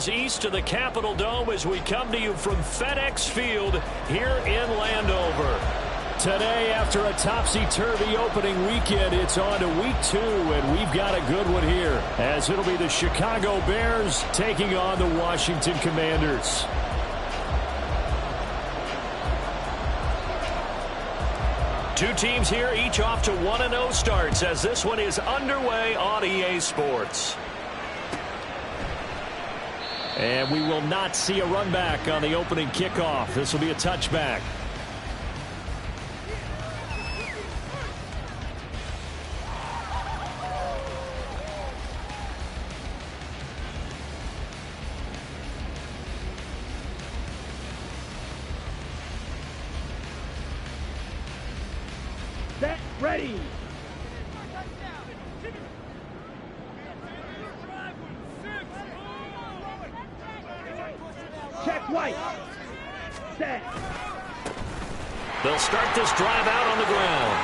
East of the Capitol Dome as we come to you from FedEx Field here in Landover. Today, after a topsy-turvy opening weekend, it's on to week 2, and we've got a good one here, as it'll be the Chicago Bears taking on the Washington Commanders. Two teams here, each off to 1-0 starts, as this one is underway on EA Sports. And we will not see a run back on the opening kickoff. This will be a touchback. Set, ready. Check white. Set. They'll start this drive out on the ground.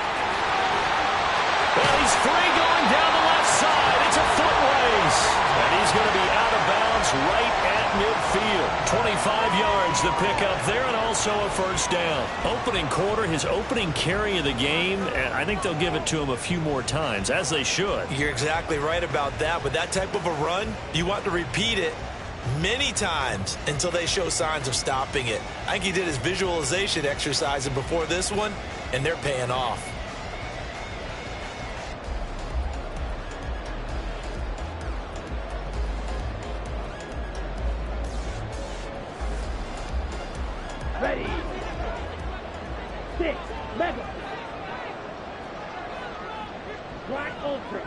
Well, he's free going down the left side. It's a foot race. And he's going to be out of bounds right at midfield. 25 yards the pickup there, and also a first down. Opening quarter, his opening carry of the game, and I think they'll give it to him a few more times, as they should. You're exactly right about that. With that type of a run, you want to repeat it many times until they show signs of stopping it. I think he did his visualization exercise before this one, and they're paying off. Ready. 6, mega. Black ultra.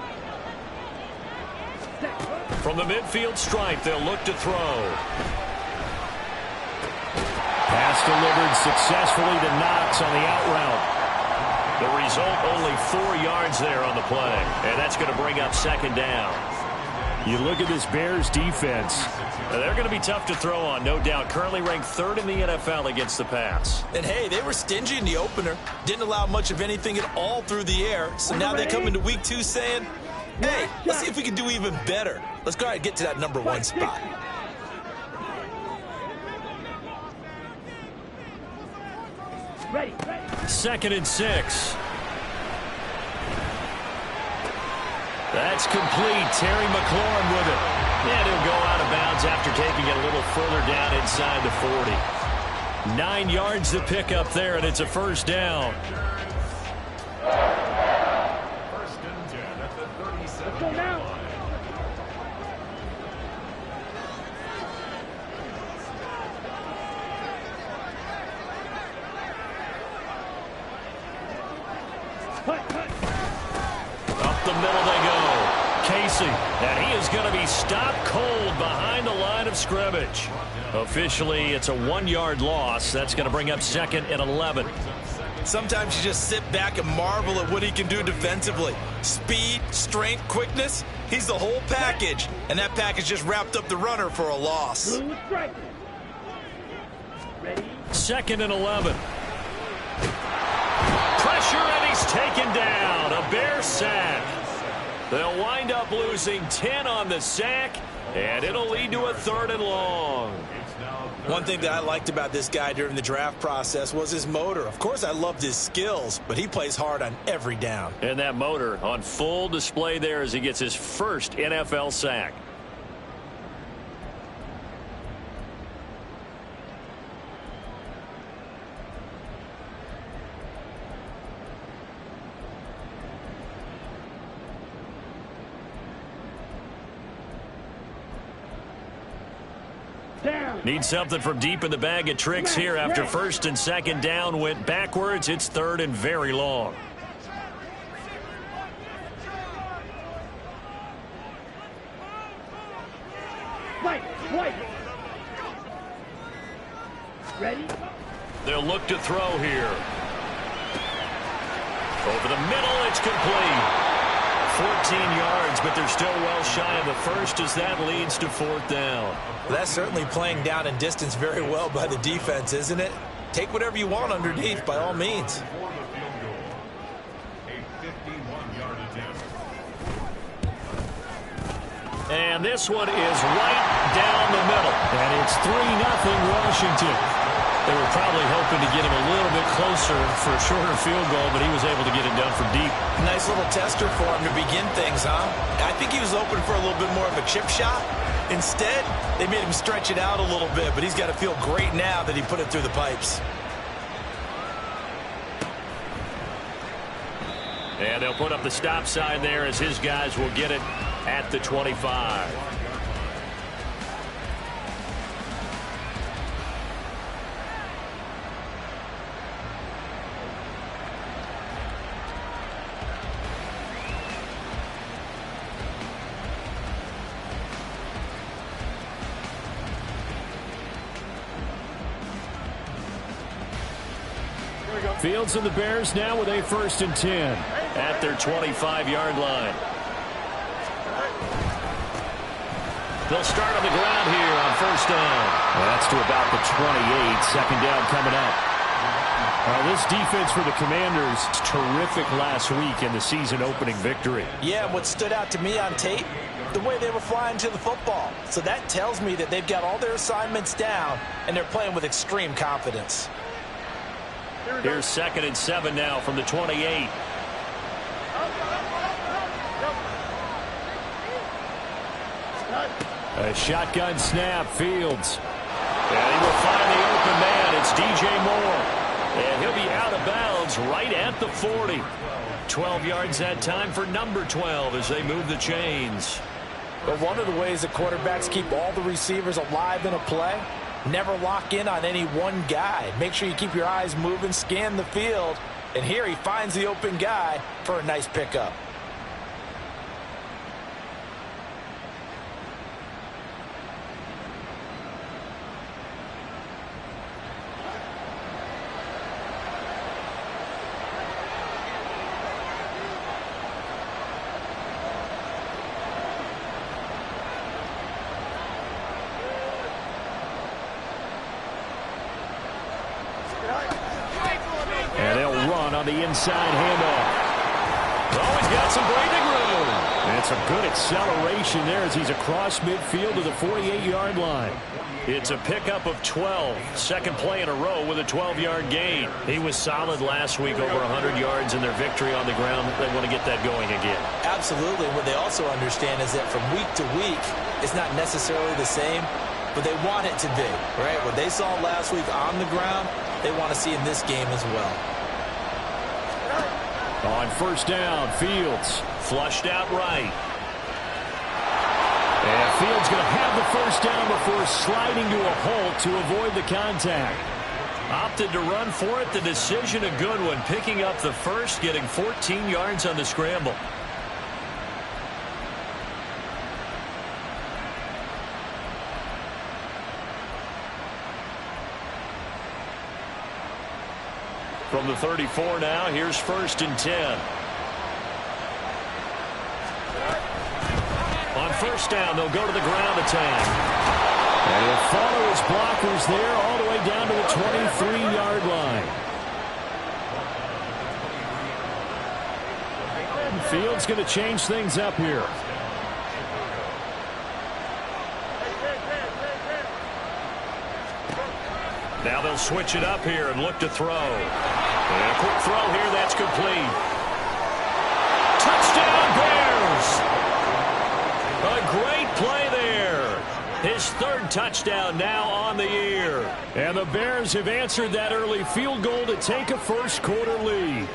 From the midfield stripe, they'll look to throw. Pass delivered successfully to Knox on the out route. The result, only 4 yards there on the play. And that's going to bring up second down. You look at this Bears defense. They're going to be tough to throw on, no doubt. Currently ranked 3rd in the NFL against the pass. And, hey, they were stingy in the opener. Didn't allow much of anything at all through the air. So now they come into week 2 saying, hey, let's see if we can do even better. Let's go ahead and get to that number 1 spot. Ready. 2nd and 6. That's complete. Terry McLaurin with it. And he'll go out of bounds after taking it a little further down inside the 40. 9 yards to pick up there, and it's a first down. First and 10 at the 37. Let's go now. Up the middle they go. Casey, and he is going to be stopped cold behind the line of scrimmage. Officially, it's a 1-yard loss. That's going to bring up 2nd and 11. Sometimes you just sit back and marvel at what he can do defensively. Speed, strength, quickness, he's the whole package. And that package just wrapped up the runner for a loss. Blue strike. Ready. 2nd and 11. Pressure, and he's taken down. A Bear sack. They'll wind up losing 10 on the sack, and it'll lead to a 3rd and long. One thing that I liked about this guy during the draft process was his motor. Of course, I loved his skills, but he plays hard on every down. And that motor on full display there as he gets his first NFL sack. Need something from deep in the bag of tricks here after 1st and 2nd down went backwards. It's 3rd and very long. White. Ready? They'll look to throw here. Over the middle, it's complete. 14 yards, but they're still well shy of the first as that leads to 4th down. That's certainly playing down in distance very well by the defense, isn't it? Take whatever you want underneath, by all means. A 51-yard attempt. And this one is right down the middle. And it's 3-0 Washington. They were probably hoping to get him a little bit closer for a shorter field goal, but he was able to get it done from deep. Nice little tester for him to begin things, huh? I think he was open for a little bit more of a chip shot. Instead, they made him stretch it out a little bit, but he's got to feel great now that he put it through the pipes. And they'll put up the stop sign there as his guys will get it at the 25. Fields and the Bears now with a 1st and 10. At their 25-yard line. They'll start on the ground here on 1st down. That's to about the 28. 2nd down coming up. This defense for the Commanders, terrific last week in the season-opening victory. Yeah, what stood out to me on tape, the way they were flying to the football. So that tells me that they've got all their assignments down, and they're playing with extreme confidence. Here's 2nd and 7 now from the 28. A shotgun snap, Fields. And he will find the open man. It's DJ Moore. And he'll be out of bounds right at the 40. 12 yards that time for number 12 as they move the chains. But one of the ways that quarterbacks keep all the receivers alive in a play, never lock in on any one guy. Make sure you keep your eyes moving, scan the field. And here he finds the open guy for a nice pickup. And they'll run on the inside handoff. Oh, he's got some breathing room. And some good acceleration there as he's across midfield to the 48-yard line. It's a pickup of 12. 2nd play in a row with a 12-yard gain. He was solid last week, over 100 yards in their victory on the ground. They want to get that going again. Absolutely. What they also understand is that from week to week, it's not necessarily the same, but they want it to be, right? What they saw last week on the ground, they want to see in this game as well. On 1st down, Fields. Flushed out right. And Fields going to have the 1st down before sliding to a halt to avoid the contact. Opted to run for it. The decision a good one. Picking up the 1st, getting 14 yards on the scramble. From the 34 now, here's 1st and 10. On 1st down, they'll go to the ground attack. And he'll follow his blockers there all the way down to the 23-yard line. Fields going to change things up here. Now they'll switch it up here and look to throw. And a quick throw here, that's complete. Touchdown, Bears! A great play there. His 3rd touchdown now on the year. And the Bears have answered that early field goal to take a 1st quarter lead.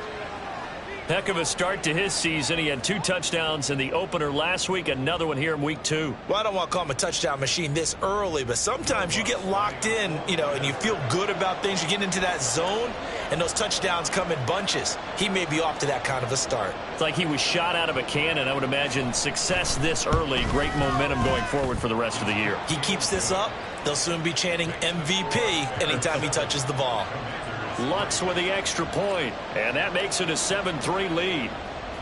Heck of a start to his season. He had 2 touchdowns in the opener last week, another one here in week 2. Well, I don't want to call him a touchdown machine this early, but sometimes you get locked in, and you feel good about things. You get into that zone, and those touchdowns come in bunches. He may be off to that kind of a start. It's like he was shot out of a cannon. I would imagine success this early, great momentum going forward for the rest of the year. He keeps this up, they'll soon be chanting MVP anytime he touches the ball. Lutz with the extra point, and that makes it a 7-3 lead.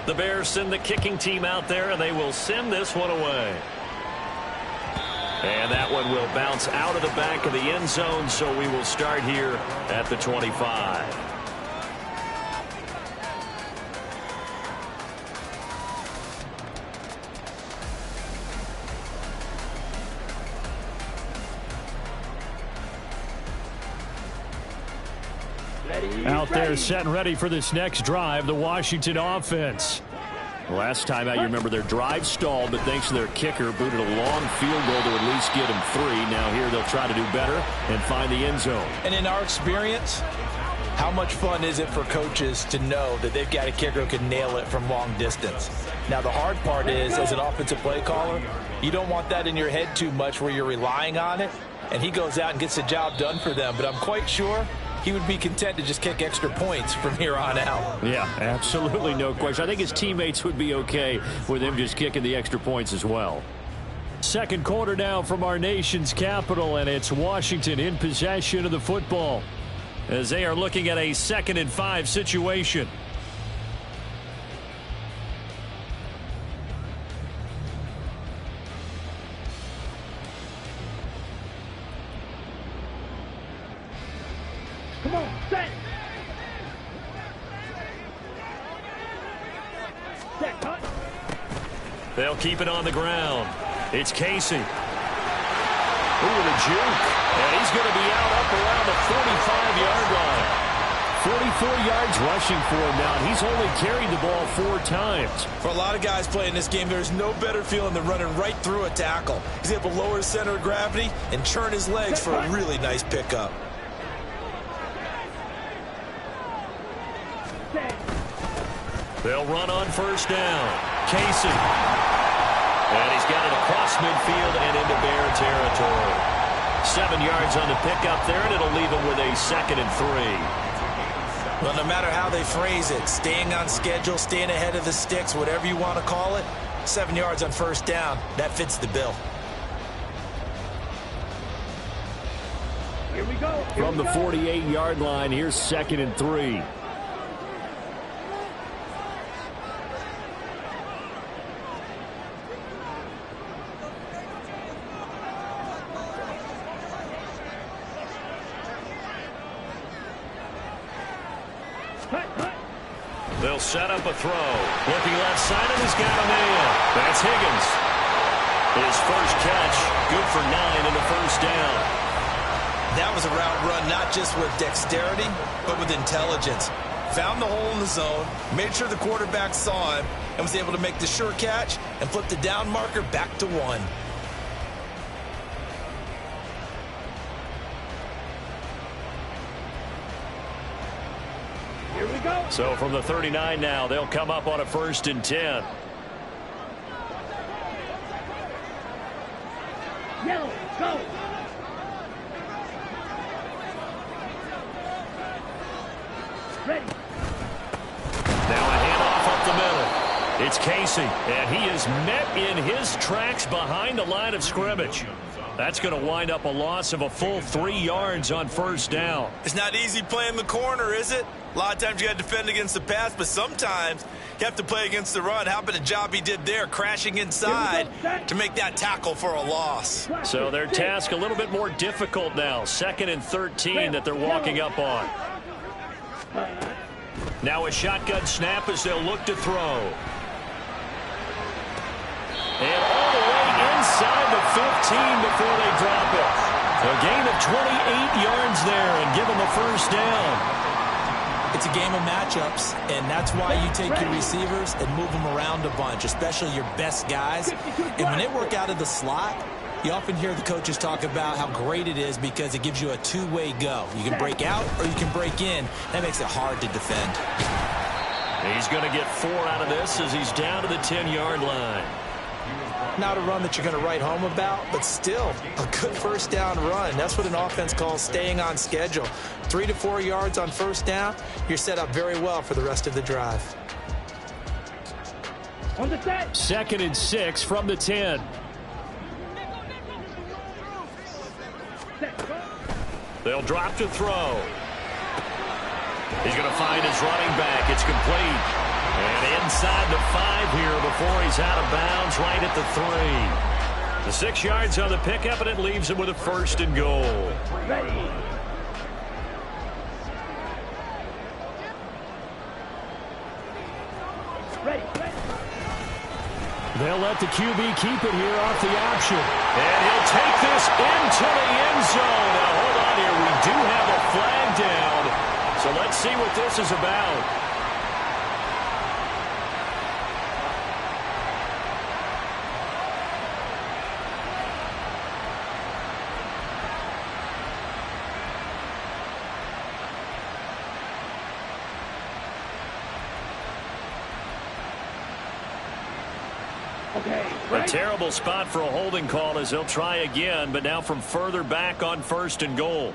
The Bears send the kicking team out there, and they will send this one away. And that one will bounce out of the back of the end zone, so we will start here at the 25. Ready. Out there set and ready for this next drive, the Washington offense. Last time out, you remember their drive stalled, but thanks to their kicker, booted a long field goal to at least get them 3. Now here they'll try to do better and find the end zone. And in our experience, how much fun is it for coaches to know that they've got a kicker who can nail it from long distance? Now, the hard part is, as an offensive play caller, you don't want that in your head too much where you're relying on it, and he goes out and gets the job done for them. But I'm quite sure he would be content to just kick extra points from here on out. Yeah, absolutely, no question. I think his teammates would be okay with him just kicking the extra points as well. Second quarter now from our nation's capital, and it's Washington in possession of the football as they are looking at a 2nd and 5 situation. Come on, set. Set, cut. They'll keep it on the ground. It's Casey. Ooh, the juke. And he's going to be out up around the 45-yard line. 44 yards rushing for him now. He's only carried the ball 4 times. For a lot of guys playing this game, there's no better feeling than running right through a tackle. He's able to lower his center of gravity and turn his legs for a really nice pickup. They'll run on first down. Casey. And he's got it across midfield and into Bear territory. 7 yards on the pickup there, and it'll leave him with a 2nd and 3. Well, no matter how they phrase it, staying on schedule, staying ahead of the sticks, whatever you want to call it, 7 yards on first down, that fits the bill. Here we go. From the 48-yard line, here's 2nd and 3. They'll set up a throw. Looking left side, and he's got a man. That's Higgins. His first catch, good for 9 in the first down. That was a route run not just with dexterity, but with intelligence. Found the hole in the zone, made sure the quarterback saw him, and was able to make the sure catch and flip the down marker back to 1. Here we go. So from the 39 now, they'll come up on a 1st and 10. Yellow, go. Ready. Now a handoff up the middle. It's Casey, and he is met in his tracks behind the line of scrimmage. That's going to wind up a loss of a full 3 yards on first down. It's not easy playing the corner, is it? A lot of times you got to defend against the pass, but sometimes you have to play against the run. How about the job he did there, crashing inside to make that tackle for a loss? So their task a little bit more difficult now. 2nd and 13 that they're walking up on. Now a shotgun snap as they'll look to throw. And all the way inside the 15 before they drop it. A gain of 28 yards there and give them a first down. It's a game of matchups, and that's why you take your receivers and move them around a bunch, especially your best guys. And when they work out of the slot, you often hear the coaches talk about how great it is because it gives you a two-way go. You can break out or you can break in. That makes it hard to defend. He's going to get 4 out of this as he's down to the 10-yard line. Not a run that you're going to write home about, but still a good first down run. That's what an offense calls staying on schedule. 3 to 4 yards on first down, you're set up very well for the rest of the drive. On the set. 2nd and 6 from the 10. They'll drop to throw. He's going to find his running back. It's complete. And inside the 5 here before he's out of bounds right at the 3. The 6 yards on the pickup, and it leaves him with a 1st and goal. Ready. Ready. They'll let the QB keep it here off the option. And he'll take this into the end zone. Now, hold on here. We do have a flag down. So let's see what this is about. Okay, A right. terrible spot for a holding call as they'll try again, but now from further back on 1st and goal.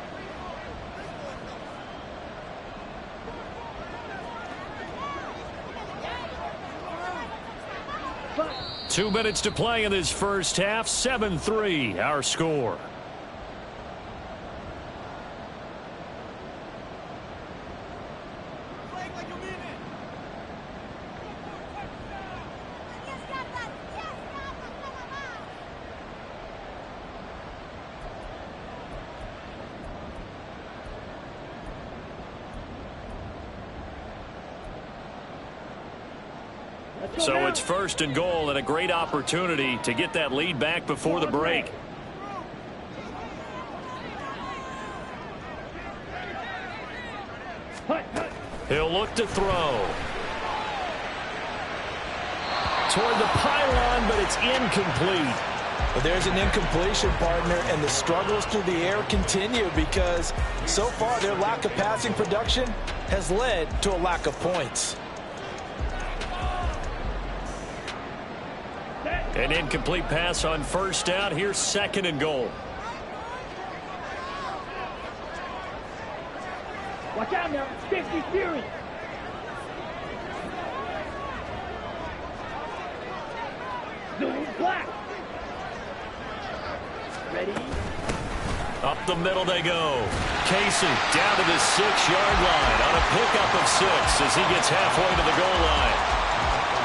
But 2 minutes to play in this first half. 7-3 our score. let's go So now. it's 1st and goal and a great opportunity to get that lead back before the break. Hut, hut. He'll look to throw. Toward the pylon, but it's incomplete. But there's an incompletion, partner, and the struggles through the air continue because so far their lack of passing production has led to a lack of points. An incomplete pass on 1st down. Here's 2nd and goal. Watch out now. 50 Fury. Zoom black. Ready? Up the middle they go. Casey down to the 6-yard line on a pickup of 6 as he gets halfway to the goal line.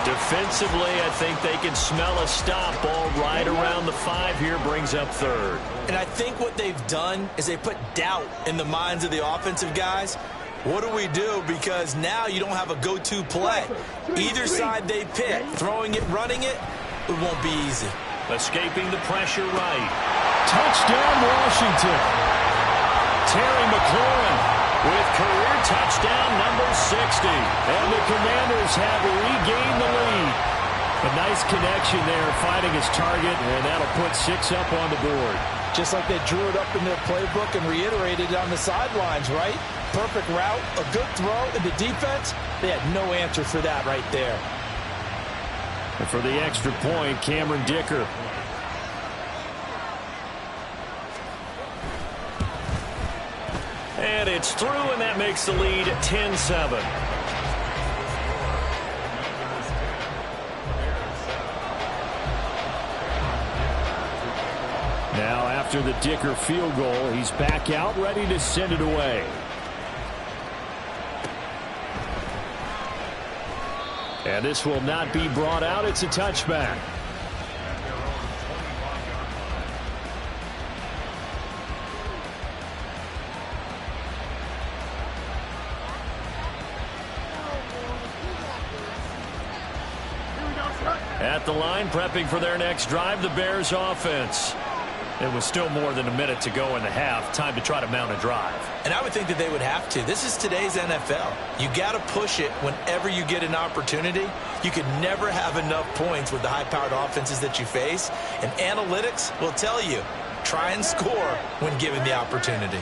Defensively, I think they can smell a stop. Ball right around the 5 here, brings up 3rd. And I think what they've done is they put doubt in the minds of the offensive guys. What do we do? Because now you don't have a go-to play. Either side they pick, throwing it, running it, it won't be easy. Escaping the pressure right. Touchdown, Washington. Terry McLaurin with career touchdown number 60. And the Commanders have regained the lead. A nice connection there, finding his target, and that'll put 6 up on the board. Just like they drew it up in their playbook and reiterated it on the sidelines, right? Perfect route, a good throw, and the defense, they had no answer for that right there. And for the extra point, Cameron Dicker. And it's through, and that makes the lead 10-7. Now, after the Dicker field goal, he's back out, ready to send it away. And this will not be brought out. It's a touchback. At the line, prepping for their next drive, the Bears offense. It was still more than a minute to go in the half. Time to try to mount a drive. And I would think that they would have to. This is today's NFL. You got to push it whenever you get an opportunity. You could never have enough points with the high-powered offenses that you face. And analytics will tell you, try and score when given the opportunity.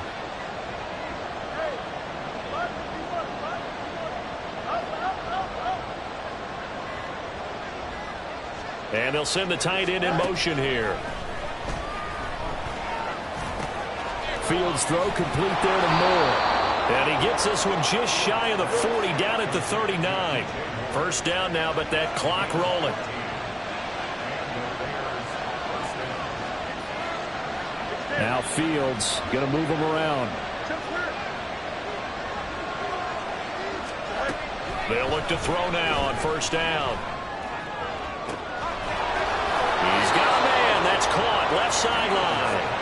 And they'll send the tight end in motion here. Fields throw complete there to Moore. And he gets this one just shy of the 40, down at the 39. First down now, but that clock rolling. Now Fields going to move him around. They'll look to throw now on first down. He's got a man. That's caught left sideline.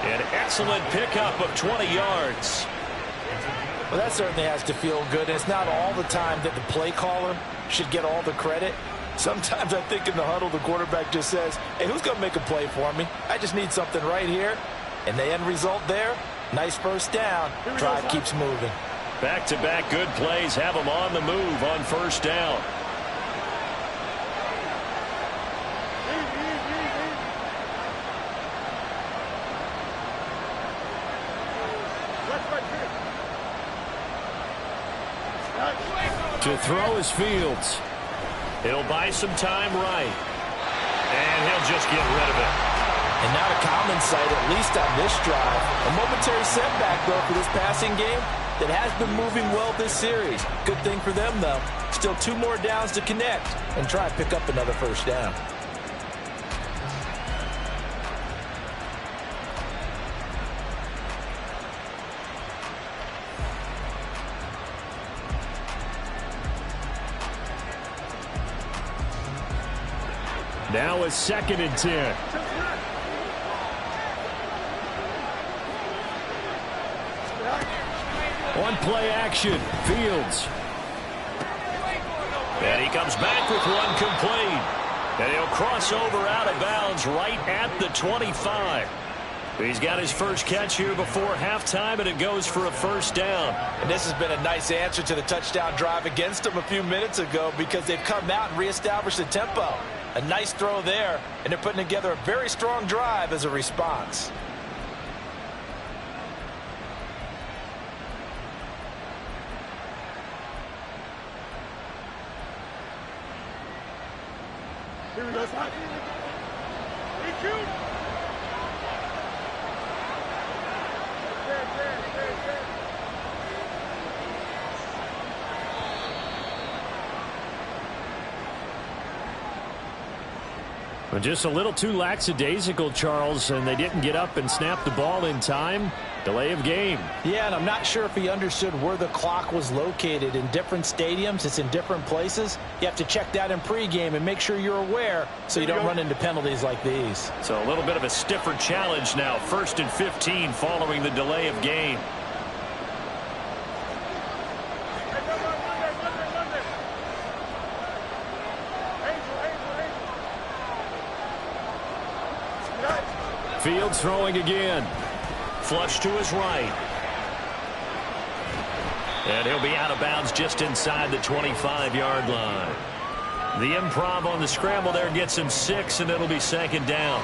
An excellent pickup of 20 yards. Well, that certainly has to feel good. And it's not all the time that the play caller should get all the credit. Sometimes I think in the huddle, the quarterback just says, hey, who's going to make a play for me? I just need something right here. And the end result there, nice first down. Drive keeps moving. Back-to-back good plays have them on the move on first down. To throw is Fields. He'll buy some time right. And he'll just get rid of it. And not a common sight, at least on this drive. A momentary setback, though, for this passing game that has been moving well this series. Good thing for them, though. Still 2 more downs to connect and try and pick up another first down. Now it's 2nd and 10. One play action. Fields. And he comes back with one complete. And he'll cross over out of bounds right at the 25. He's got his first catch here before halftime, and it goes for a first down. And this has been a nice answer to the touchdown drive against them a few minutes ago because they've come out and reestablished the tempo. A nice throw there, and they're putting together a very strong drive as a response. Here we go, Scott. But just a little too lackadaisical, Charles, and they didn't get up and snap the ball in time. Delay of game. Yeah, and I'm not sure if he understood where the clock was located. In different stadiums, it's in different places. You have to check that in pregame and make sure you're aware so you don't run into penalties like these. So a little bit of a stiffer challenge now. 1st and 15 following the delay of game. Fields throwing again. Flush to his right. And he'll be out of bounds just inside the 25-yard line. The improv on the scramble there gets him 6, and it'll be 2nd down.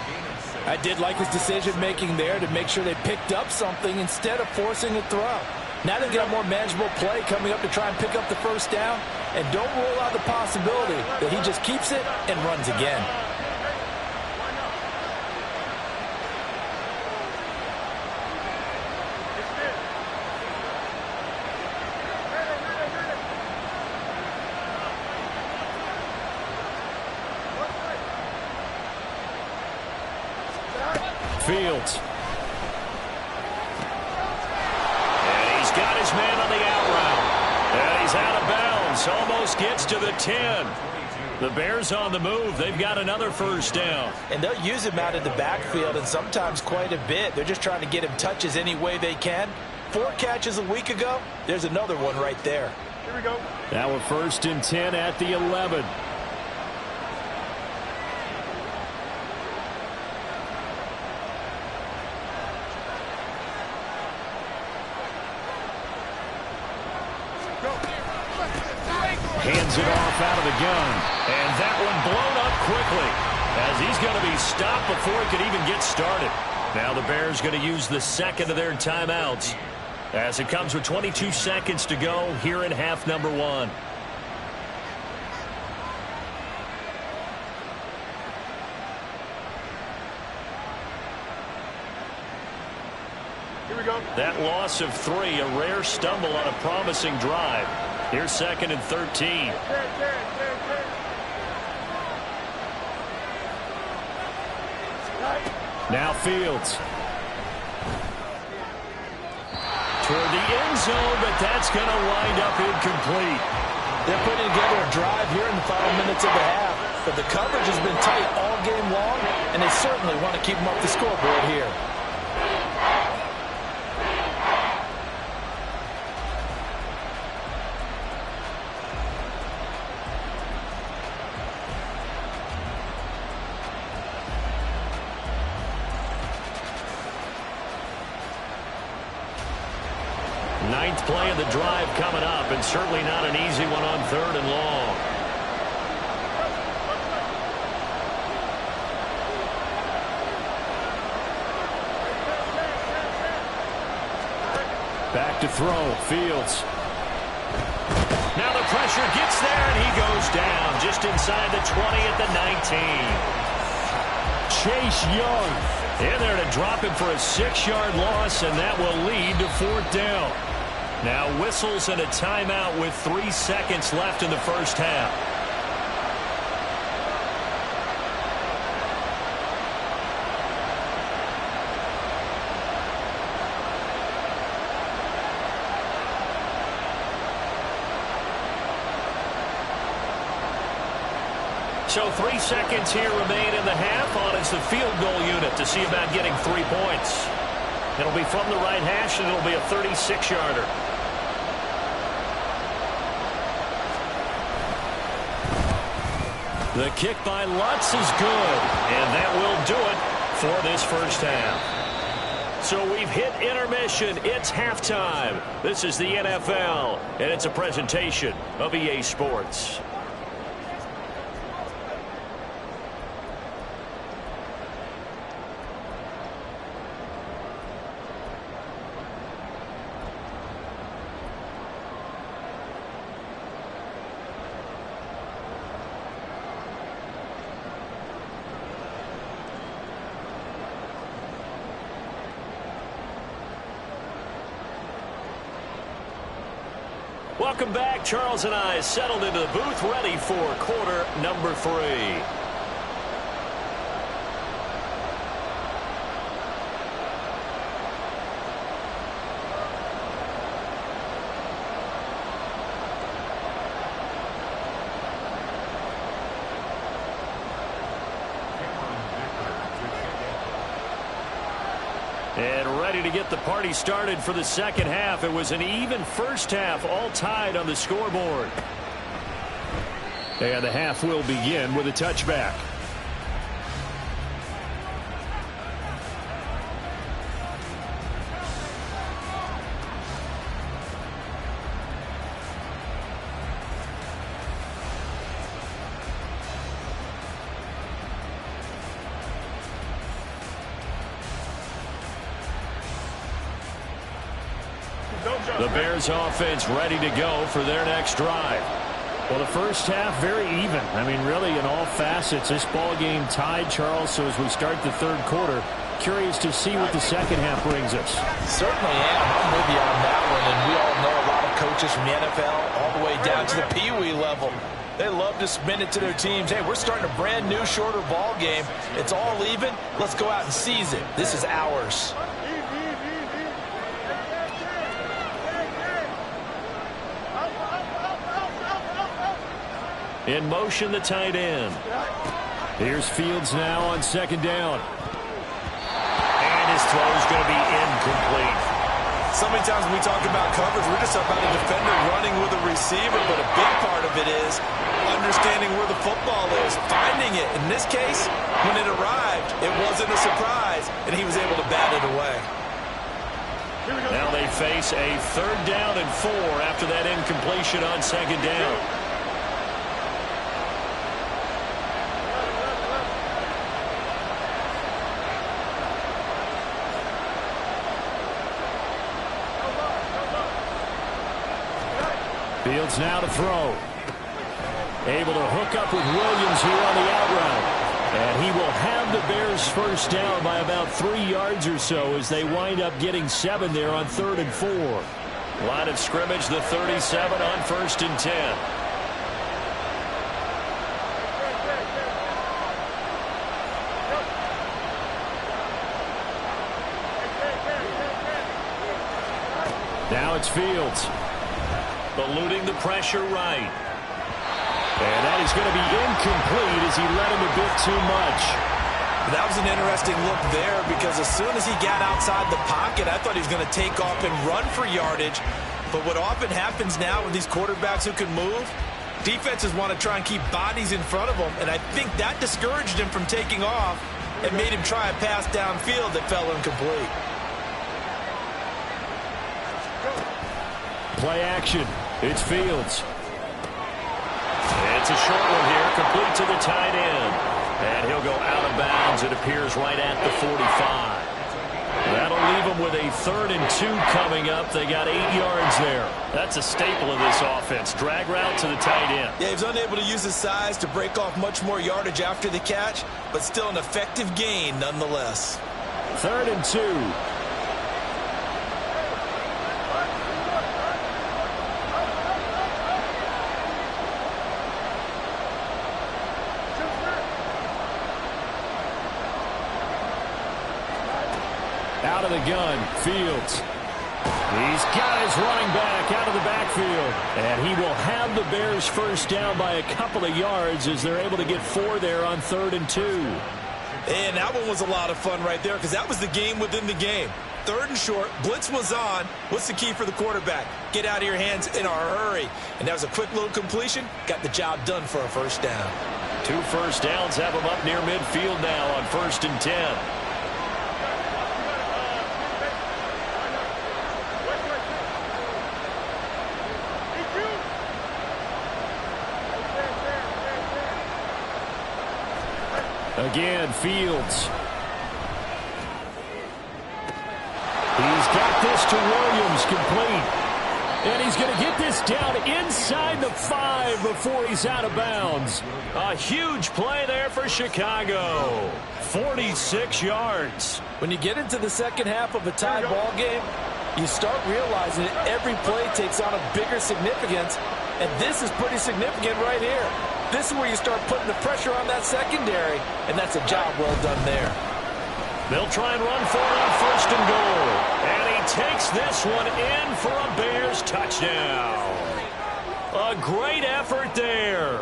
I did like his decision-making there to make sure they picked up something instead of forcing a throw. Now they've got a more manageable play coming up to try and pick up the first down. And don't rule out the possibility that he just keeps it and runs again. Fields. And he's got his man on the out route. And he's out of bounds. Almost gets to the 10. The Bears on the move. They've got another first down. And they'll use him out in the backfield and sometimes quite a bit. They're just trying to get him touches any way they can. 4 catches a week ago. There's another one right there. Here we go. Now we're 1st and 10 at the 11. Hands it off out of the gun. And that one blown up quickly as he's going to be stopped before he could even get started. Now the Bears going to use the 2nd of their timeouts as it comes with 22 seconds to go here in half number 1. Here we go. That loss of 3, a rare stumble on a promising drive. Here's 2nd and 13. Now Fields. Toward the end zone, but that's going to wind up incomplete. They're putting together a drive here in the final minutes of the half. But the coverage has been tight all game long, and they certainly want to keep them off the scoreboard here. Ninth play of the drive coming up, and certainly not an easy one on 3rd and long. Back to throw. Fields. Now the pressure gets there, and he goes down just inside the 20 at the 19. Chase Young in there to drop him for a 6-yard loss, and that will lead to 4th down. Now whistles and a timeout with 3 seconds left in the first half. So 3 seconds here remain in the half. On is the field goal unit to see about getting 3 points. It'll be from the right hash, and it'll be a 36-yarder. The kick by Lutz is good, and that will do it for this first half. So we've hit intermission. It's halftime. This is the NFL, and it's a presentation of EA Sports. Welcome back. Charles and I settled into the booth, ready for quarter number 3. And ready to get the party started for the second half. It was an even first half, all tied on the scoreboard. And the half will begin with a touchback. The Bears offense ready to go for their next drive. Well, the first half very even. I mean, really in all facets, this ball game tied, Charles. So as we start the third quarter, curious to see what the second half brings us. Certainly am. I'm with you on that one. And we all know a lot of coaches from the NFL all the way down to the Pee-wee level. They love to spin it to their teams. Hey, we're starting a brand new, shorter ball game. It's all even. Let's go out and seize it. This is ours. In motion, the tight end. Here's Fields now on second down. And his throw is going to be incomplete. So many times when we talk about coverage, we're just about a defender running with a receiver, but a big part of it is understanding where the football is, finding it. In this case, when it arrived, it wasn't a surprise, and he was able to bat it away. Now they face a 3rd down and 4 after that incompletion on second down. Fields now to throw. Able to hook up with Williams here on the out route. And he will have the Bears first down by about 3 yards or so as they wind up getting 7 there on 3rd and 4. Line of scrimmage, the 37 on 1st and 10. Now it's Fields. Eluding the pressure right. And that is going to be incomplete as he let him a bit too much. That was an interesting look there because as soon as he got outside the pocket, I thought he was going to take off and run for yardage. But what often happens now with these quarterbacks who can move, defenses want to try and keep bodies in front of them. And I think that discouraged him from taking off and made him try a pass downfield that fell incomplete. Play action. It's Fields. It's a short one here, complete to the tight end. And he'll go out of bounds. It appears right at the 45. That'll leave them with a 3rd and 2 coming up. They got 8 yards there. That's a staple of this offense. Drag route to the tight end. Yeah, he was unable to use his size to break off much more yardage after the catch, but still an effective gain nonetheless. 3rd and 2. Out of the gun, Fields. He's got his running back out of the backfield. And he will have the Bears first down by a couple of yards as they're able to get 4 there on 3rd and 2. And that one was a lot of fun right there because that was the game within the game. 3rd and short, blitz was on. What's the key for the quarterback? Get out of your hands in a hurry. And that was a quick little completion. Got the job done for a first down. 2 first downs have him up near midfield now on 1st and 10. Again, Fields. He's got this to Williams, complete. And he's going to get this down inside the 5 before he's out of bounds. A huge play there for Chicago. 46 yards. When you get into the second half of a tied ball game, you start realizing that every play takes on a bigger significance. And this is pretty significant right here. This is where you start putting the pressure on that secondary, and that's a job well done there. They'll try and run for it on 1st and goal. And he takes this one in for a Bears touchdown. A great effort there.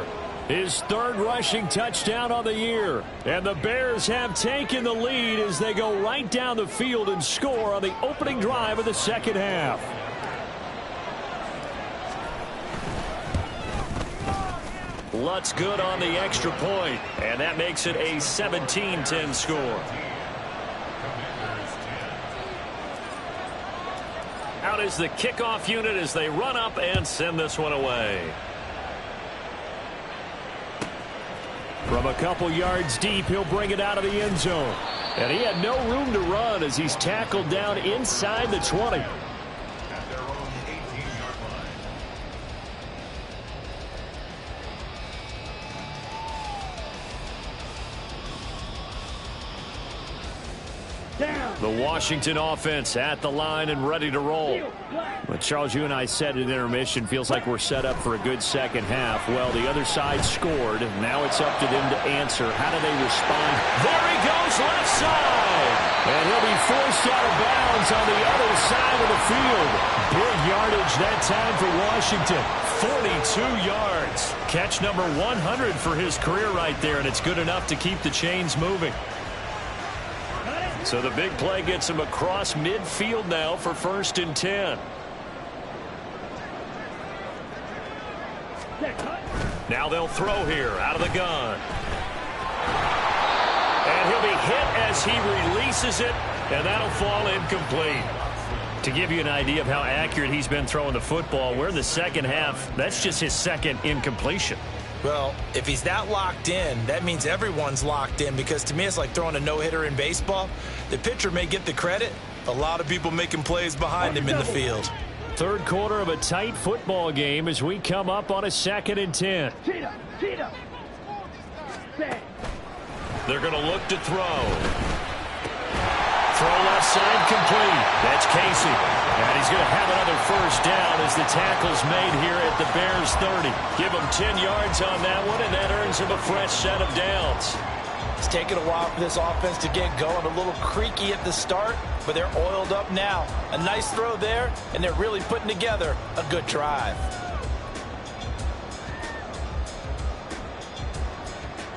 His 3rd rushing touchdown on the year. And the Bears have taken the lead as they go right down the field and score on the opening drive of the second half. Lutz good on the extra point, and that makes it a 17-10 score. Out is the kickoff unit as they run up and send this one away. From a couple yards deep, he'll bring it out of the end zone. And he had no room to run as he's tackled down inside the 20. At their own 18-yard line. The Washington offense at the line and ready to roll. But Charles, you and I said at intermission, feels like we're set up for a good second half. Well, the other side scored. Now it's up to them to answer. How do they respond? There he goes, left side. And he'll be forced out of bounds on the other side of the field. Big yardage that time for Washington. 42 yards. Catch number 100 for his career right there, and it's good enough to keep the chains moving. So the big play gets him across midfield now for 1st and 10. Now they'll throw here out of the gun. And he'll be hit as he releases it, and that'll fall incomplete. To give you an idea of how accurate he's been throwing the football, we're in the second half. That's just his 2nd incompletion. Well, if he's that locked in, that means everyone's locked in, because to me it's like throwing a no-hitter in baseball. The pitcher may get the credit. A lot of people making plays behind him in the field. 3rd quarter of a tight football game as we come up on a 2nd and 10. They're going to look to throw. Throw left side complete. That's Casey. And he's going to have another first down as the tackle's made here at the Bears 30. Give him 10 yards on that one, and that earns him a fresh set of downs. It's taken a while for this offense to get going. A little creaky at the start, but they're oiled up now. A nice throw there, and they're really putting together a good drive.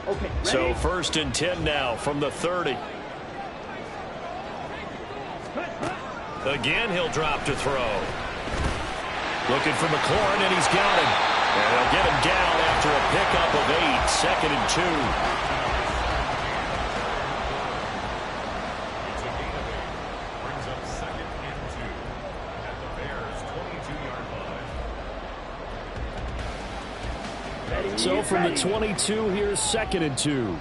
Okay, ready? So 1st and 10 now from the 30. Again, he'll drop to throw. Looking for McLaurin, and he's got him. And they'll get him down after a pickup of 8. 2nd and 2. It's a gain of 8. Brings up 2nd and 2 at the Bears' 22-yard line. So from the 22, here's 2nd and 2.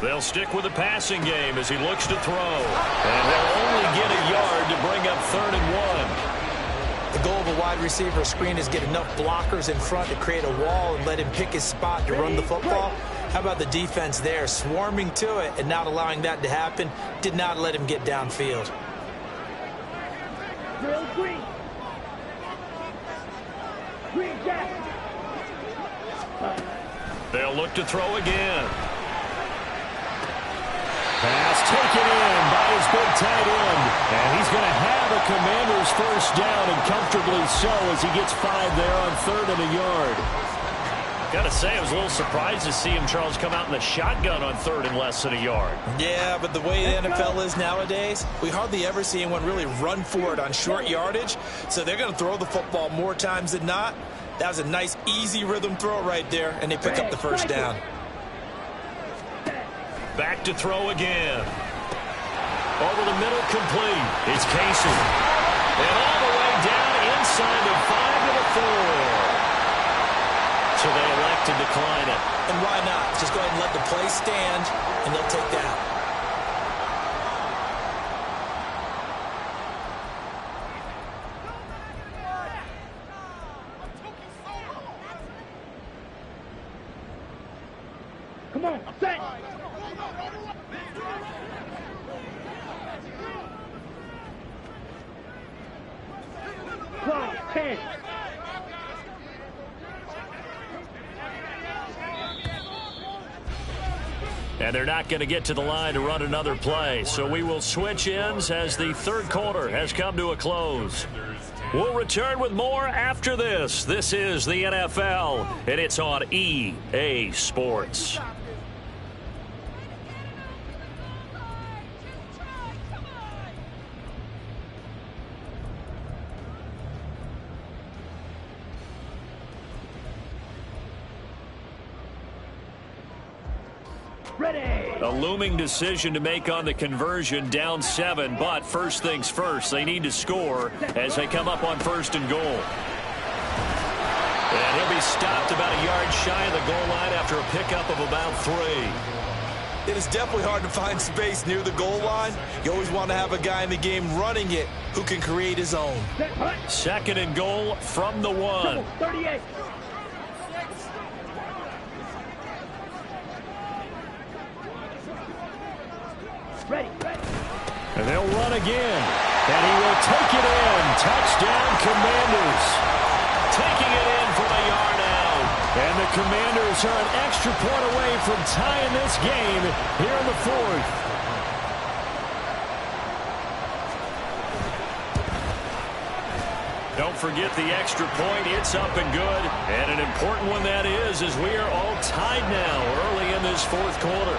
They'll stick with the passing game as he looks to throw. And they'll only get a yard to bring up 3rd and 1. The goal of a wide receiver screen is get enough blockers in front to create a wall and let him pick his spot to run the football. How about the defense there, swarming to it and not allowing that to happen? Did not let him get downfield. They'll look to throw again. Pass taken in by his big tight end. And he's going to have a Commander's first down, and comfortably so, as he gets 5 there on 3rd and a yard. Got to say, I was a little surprised to see him, Charles, come out in the shotgun on 3rd and less than a yard. Yeah, but the way the NFL is nowadays, we hardly ever see anyone really run for it on short yardage. So they're going to throw the football more times than not. That was a nice, easy rhythm throw right there, and they pick up the first down. Back to throw again. Over the middle, complete. It's Casey. And all the way down inside the 5 to the 4. So they elect to decline it. And why not? Just go ahead and let the play stand, and they'll take that. Come on, set. Clock, 10. And they're not going to get to the line to run another play. So we will switch ends as the 3rd quarter has come to a close. We'll return with more after this. This is the NFL, and it's on EA Sports. A looming decision to make on the conversion, down 7, but first things first, they need to score as they come up on 1st and goal. And he'll be stopped about a yard shy of the goal line after a pickup of about 3. It is definitely hard to find space near the goal line. You always want to have a guy in the game running it who can create his own. 2nd and goal from the 1. 38. Ready. And they'll run again. And he will take it in. Touchdown, Commanders. Taking it in from a yard out. And the Commanders are an extra point away from tying this game here in the 4th. Don't forget the extra point. It's up and good. And an important one that is, as we are all tied now early in this 4th quarter.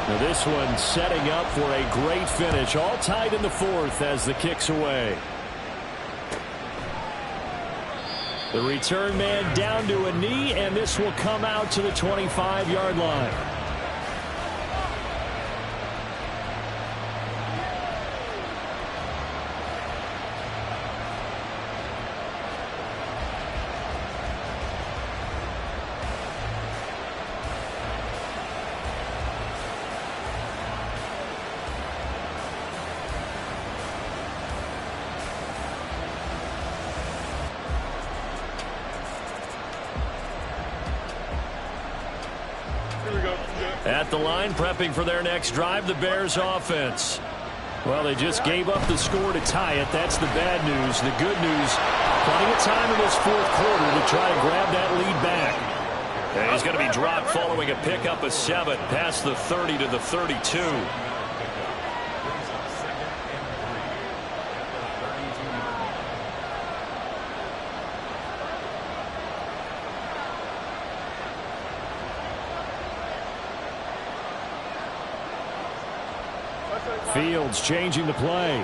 Now this one setting up for a great finish. All tied in the 4th as the kick's away. The return man down to a knee, and this will come out to the 25-yard line. At the line, prepping for their next drive, the Bears offense. Well, they just gave up the score to tie it. That's the bad news. The good news, plenty of time in this 4th quarter to try to grab that lead back. And he's going to be dropped following a pickup of 7 past the 30 to the 32. Fields changing the play.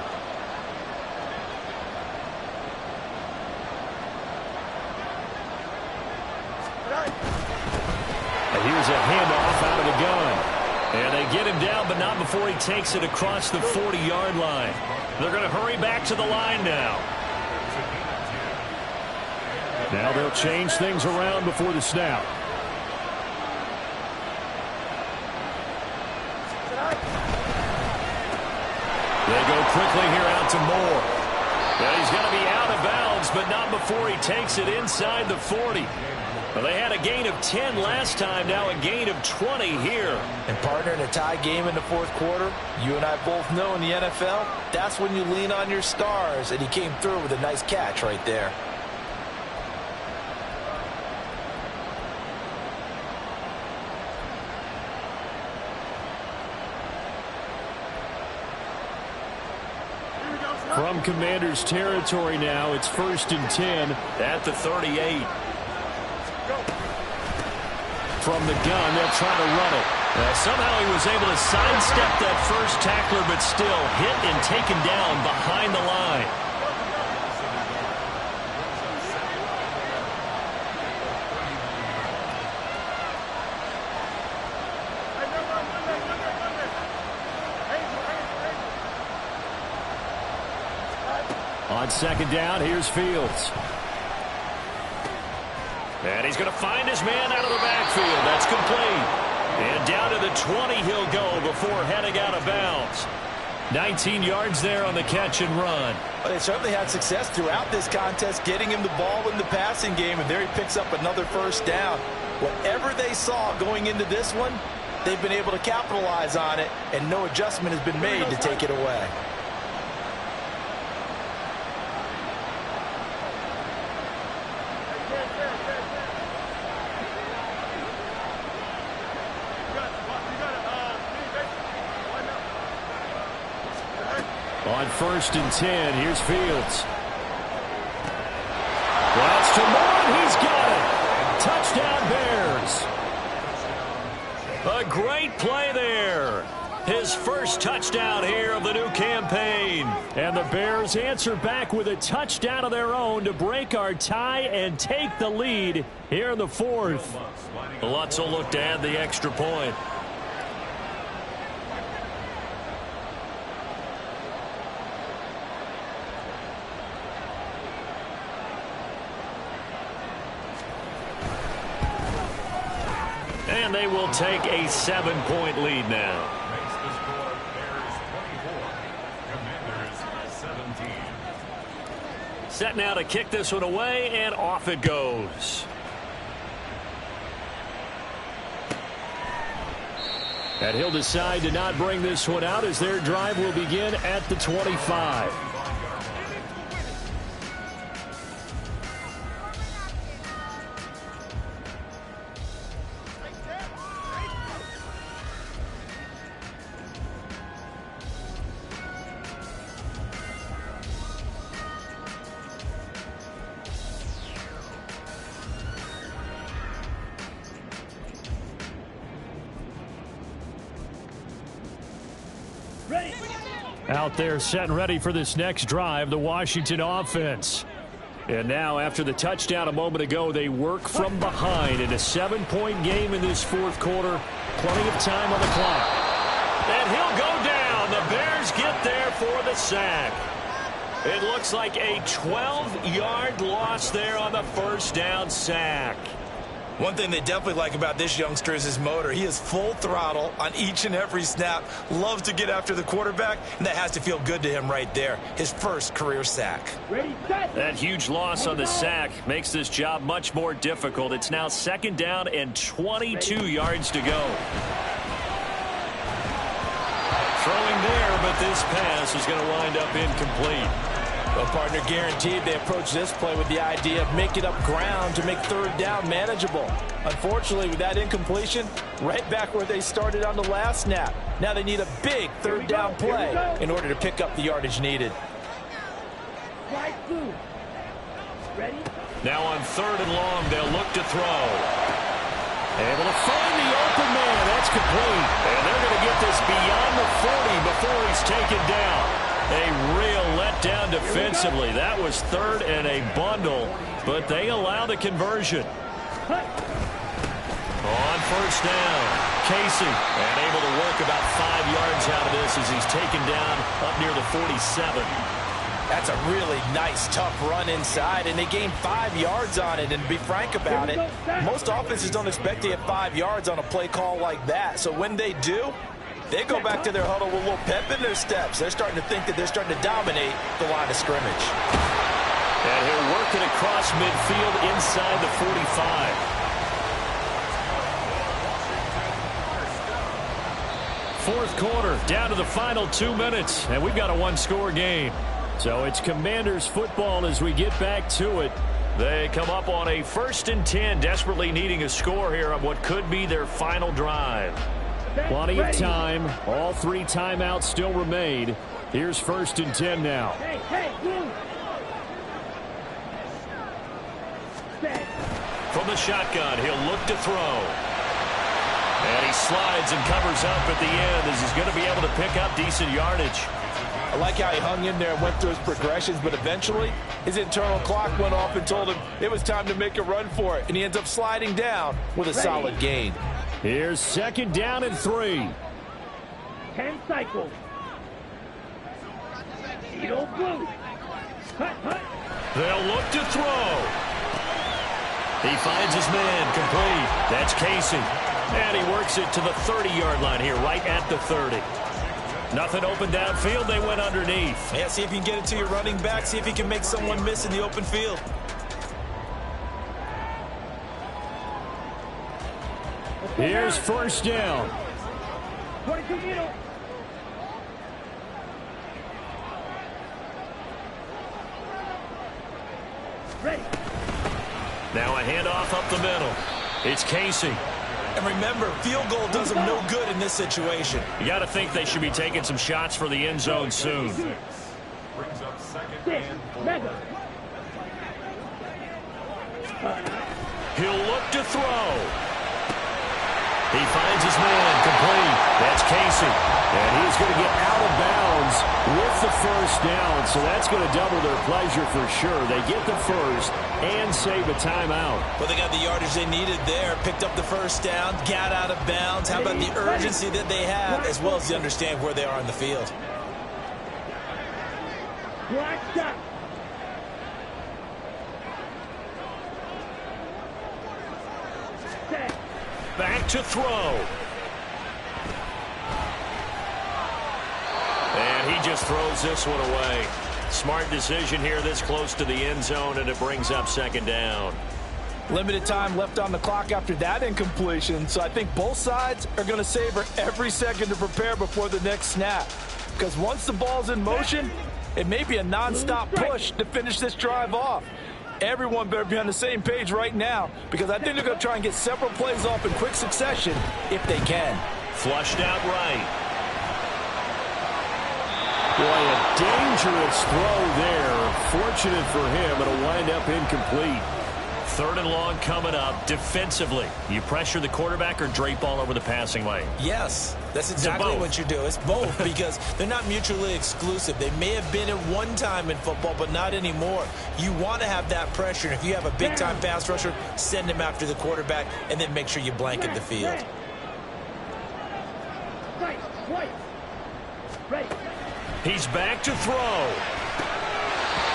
And here's a handoff out of the gun. And they get him down, but not before he takes it across the 40-yard line. They're going to hurry back to the line now. Now they'll change things around before the snap. They go quickly here out to Moore. Well, he's going to be out of bounds, but not before he takes it inside the 40. Well, they had a gain of 10 last time, now a gain of 20 here. And partner, in a tie game in the fourth quarter, you and I both know in the NFL, that's when you lean on your stars, and he came through with a nice catch right there. From Commander's territory now, it's 1st and 10 at the 38. From the gun, they'll try to run it. Somehow he was able to sidestep that first tackler, but still hit and taken down behind the line. On 2nd down, here's Fields. And he's going to find his man out of the backfield. That's complete. And down to the 20 he'll go before heading out of bounds. 19 yards there on the catch and run. Well, they certainly had success throughout this contest, getting him the ball in the passing game, and there he picks up another 1st down. Whatever they saw going into this one, they've been able to capitalize on it, and no adjustment has been made to take it away. On 1st and 10, here's Fields. That's to Moore, he's got it. Touchdown, Bears. A great play there. His first touchdown here of the new campaign. And the Bears answer back with a touchdown of their own to break our tie and take the lead here in the 4th. Lutz will look to add the extra point. And they will take a 7-point lead now. Makes the score Bears 24, Commanders 17. Set now to kick this one away, and off it goes. And he'll decide to not bring this one out as their drive will begin at the 25. Out there set and ready for this next drive, the Washington offense. And now after the touchdown a moment ago, they work from behind in a 7-point game in this 4th quarter. Plenty of time on the clock. And he'll go down. The Bears get there for the sack. It looks like a 12-yard loss there on the 1st down sack. One thing they definitely like about this youngster is his motor. He is full throttle on each and every snap. Loves to get after the quarterback, and that has to feel good to him right there. His first career sack. That huge loss on the sack makes this job much more difficult. It's now 2nd down and 22 yards to go. Throwing there, but this pass is going to wind up incomplete. Well, partner, guaranteed they approach this play with the idea of making up ground to make 3rd down manageable. Unfortunately, with that incompletion, right back where they started on the last snap. Now they need a big 3rd down play in order to pick up the yardage needed. Now on 3rd and long, they'll look to throw. Able to find the open man. That's complete. And they're going to get this beyond the 40 before he's taken down. A real letdown defensively. That was 3rd and a bundle, but they allow the conversion. On first down, Casey, and able to work about 5 yards out of this as he's taken down up near the 47. That's a really nice, tough run inside, and they gained 5 yards on it. And to be frank about it, most offenses don't expect to get 5 yards on a play call like that. So when they do, they go back to their huddle with a little pep in their steps. They're starting to think that they're starting to dominate the line of scrimmage. And he'll work it across midfield inside the 45. Fourth quarter, down to the final 2 minutes, and we've got a one-score game. So it's Commanders football as we get back to it. They come up on a 1st and 10, desperately needing a score here on what could be their final drive. Plenty of time. All 3 timeouts still remain. Here's 1st and 10 now. Hey, move. From the shotgun, he'll look to throw. And he slides and covers up at the end as he's going to be able to pick up decent yardage. I like how he hung in there and went through his progressions, but eventually his internal clock went off and told him it was time to make a run for it, and he ends up sliding down with a solid gain. Here's 2nd down and 3. 10 cycles. Eagle blue. Hut. They'll look to throw. He finds his man complete. That's Casey. And he works it to the 30-yard line here, right at the 30. Nothing open downfield. They went underneath. Yeah, see if you can get it to your running back. See if you can make someone miss in the open field. Here's 1st down. 22 middle. Ready. Now a handoff up the middle. It's Casey. And remember, field goal does them no good in this situation. You got to think they should be taking some shots for the end zone soon. Brings up 2nd and 4. Mega. He'll look to throw. He finds his man complete. That's Casey. And he's going to get out of bounds with the 1st down. So that's going to double their pleasure for sure. They get the 1st and save a timeout. Well, they got the yardage they needed there. Picked up the 1st down. Got out of bounds. How about the urgency that they have as well as they understand where they are in the field? Black shot. Set. Back to throw. And he just throws this one away. Smart decision here this close to the end zone, and it brings up 2nd down. Limited time left on the clock after that incompletion, so I think both sides are going to savor every second to prepare before the next snap. Because once the ball's in motion, it may be a nonstop push to finish this drive off. Everyone better be on the same page right now, because I think they're going to try and get several plays off in quick succession if they can. Flushed out right. Boy, a dangerous throw there. Fortunate for him, it'll wind up incomplete. 3rd and long coming up. Defensively, you pressure the quarterback or drape all over the passing lane? Yes, that's exactly what you do. It's both because they're not mutually exclusive. They may have been at one time in football, but not anymore. You want to have that pressure. And if you have a big-time pass rusher, send him after the quarterback, and then make sure you blanket the field. Right. Ready. He's back to throw.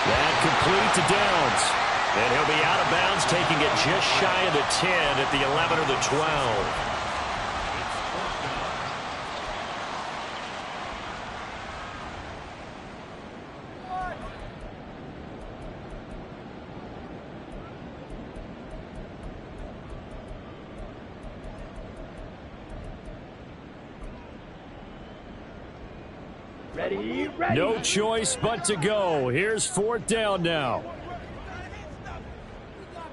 That complete to Downs. And he'll be out of bounds, taking it just shy of the 10 at the 11 or the 12. Ready. No choice but to go. Here's 4th down now.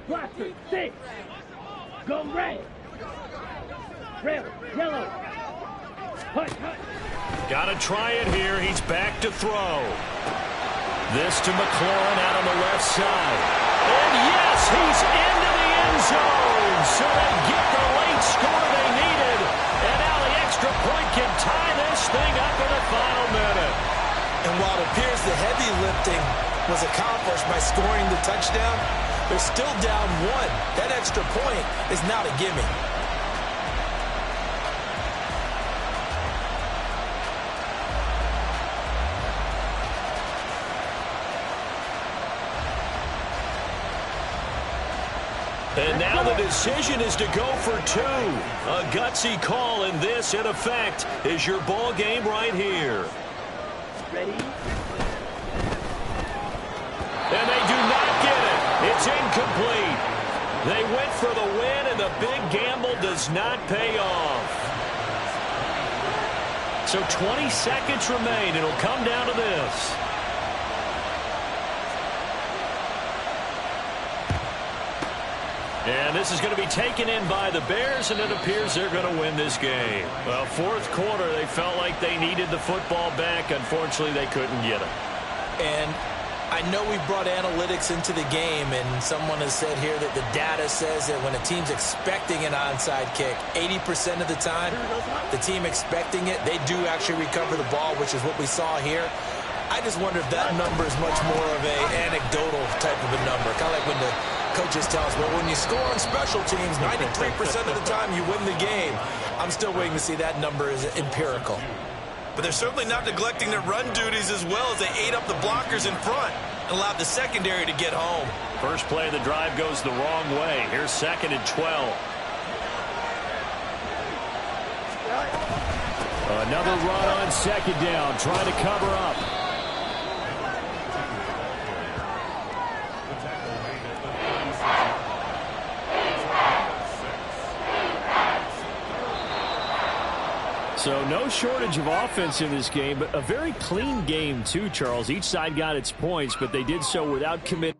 Blaster, 6. Go red. Red, yellow. Hut. Got to try it here. He's back to throw. This to McLaurin out on the left side. And yes, he's into the end zone. So they get the late score they needed. And now the extra point can tie this thing up in the final minute. And while it appears the heavy lifting was accomplished by scoring the touchdown, they're still down 1. That extra point is not a gimme. And now the decision is to go for two. A gutsy call, and this, in effect, is your ball game right here. Ready? And they do not get it. It's incomplete. They went for the win, and the big gamble does not pay off. So 20 seconds remain. It'll come down to this. And this is going to be taken in by the Bears, and it appears they're going to win this game. Well, fourth quarter, they felt like they needed the football back. Unfortunately, they couldn't get it. And I know we brought analytics into the game, and someone has said here that the data says that when a team's expecting an onside kick, 80% of the time, the team expecting it, they do actually recover the ball, which is what we saw here. I just wonder if that number is much more of an anecdotal type of a number, kind of like when the coaches tell us, well, when you score on special teams, 93% of the time you win the game. I'm still waiting to see that number is empirical. But they're certainly not neglecting their run duties as well as they ate up the blockers in front and allowed the secondary to get home. First play of the drive goes the wrong way. Here's 2nd and 12. Another run on 2nd down, trying to cover up. So no shortage of offense in this game, but a very clean game too, Charles. Each side got its points, but they did so without committing.